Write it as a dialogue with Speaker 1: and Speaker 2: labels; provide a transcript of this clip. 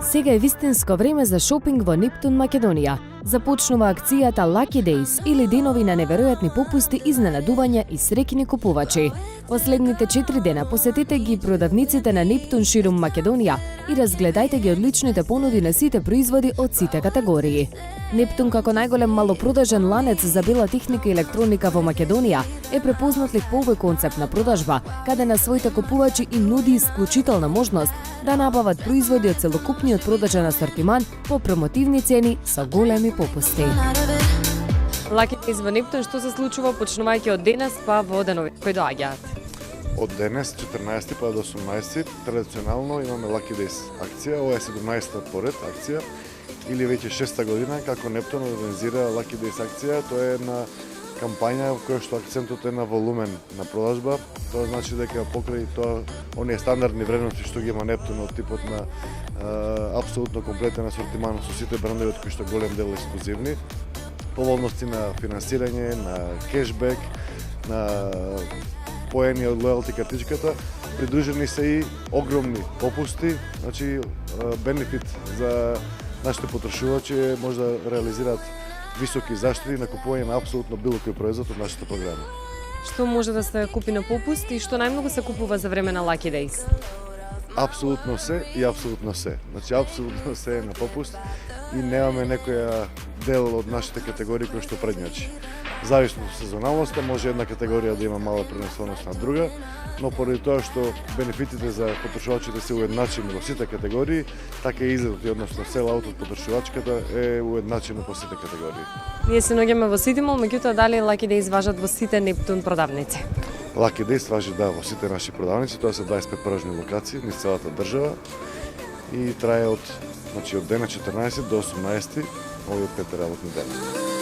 Speaker 1: Сега е вистинско време за шопинг во Нептун, Македонија. Започнува акцијата Lucky Days или денови на неверојатни попусти, изненадувања и среќни купувачи. Во следните 4 дена посетете ги продавниците на Нептун ширум Македонија и разгледајте ги одличните понуди на сите производи од сите категории. Нептун како најголем малопродажен ланец за бела техника и електроника во Македонија е препознатлив по овој концепт на продажба, каде на своите купувачи им нуди исклучителна можност да набават производи од целокупниот продажен асортиман по промотивни цени со големи попусти.
Speaker 2: Lucky Days во Нептун, што се случува почнувајќи од денес па во денови кои доаѓаат?
Speaker 3: Од денес, 14 па до 18, традиционално имаме Lucky Days акција. Ова е 17-та поред акција или веќе 6-та година како Нептун организира Lucky Days акција. Тоа е една кампања во која што акцентот е на волумен на продажба. Тоа значи дека покрај тоа оние стандардни вредности што ги има Нептун од типот на апсолутно комплетен асортиман со сите брендови од кои што голем дел ексклузивни, поволности на финансирање, на кешбек, на поени од лојалти картичката, придружени се и огромни попусти, значи бенефит за нашите потрошувачи може да реализираат високи заштити на купување на апсолутно било кој производ од нашата програма.
Speaker 2: Што може да се купи на попуст и што најмногу се купува за време на Lucky Days?
Speaker 3: Апсолутно се и апсолутно се. Значи апсолутно се е на попуст и немаме некоја дел од нашите категории кој што предњачи. Зависно од сезоналноста може една категорија да има мала пренесуваност на друга, но поради тоа што бенефитите за потрошувачите се уедначени во сите категории, така и изгледот и односно сел-аут од потрошувачката е уедначено по сите категории.
Speaker 2: Ние се наоѓаме во City Mall, меѓутоа дали Lucky Days важат во сите Нептун продавници?
Speaker 3: Lucky Days важи во сите наши продавници, тоа се 25 поражни локации низ целата држава и трае од денес 14 до 18 овие 5 работни дена.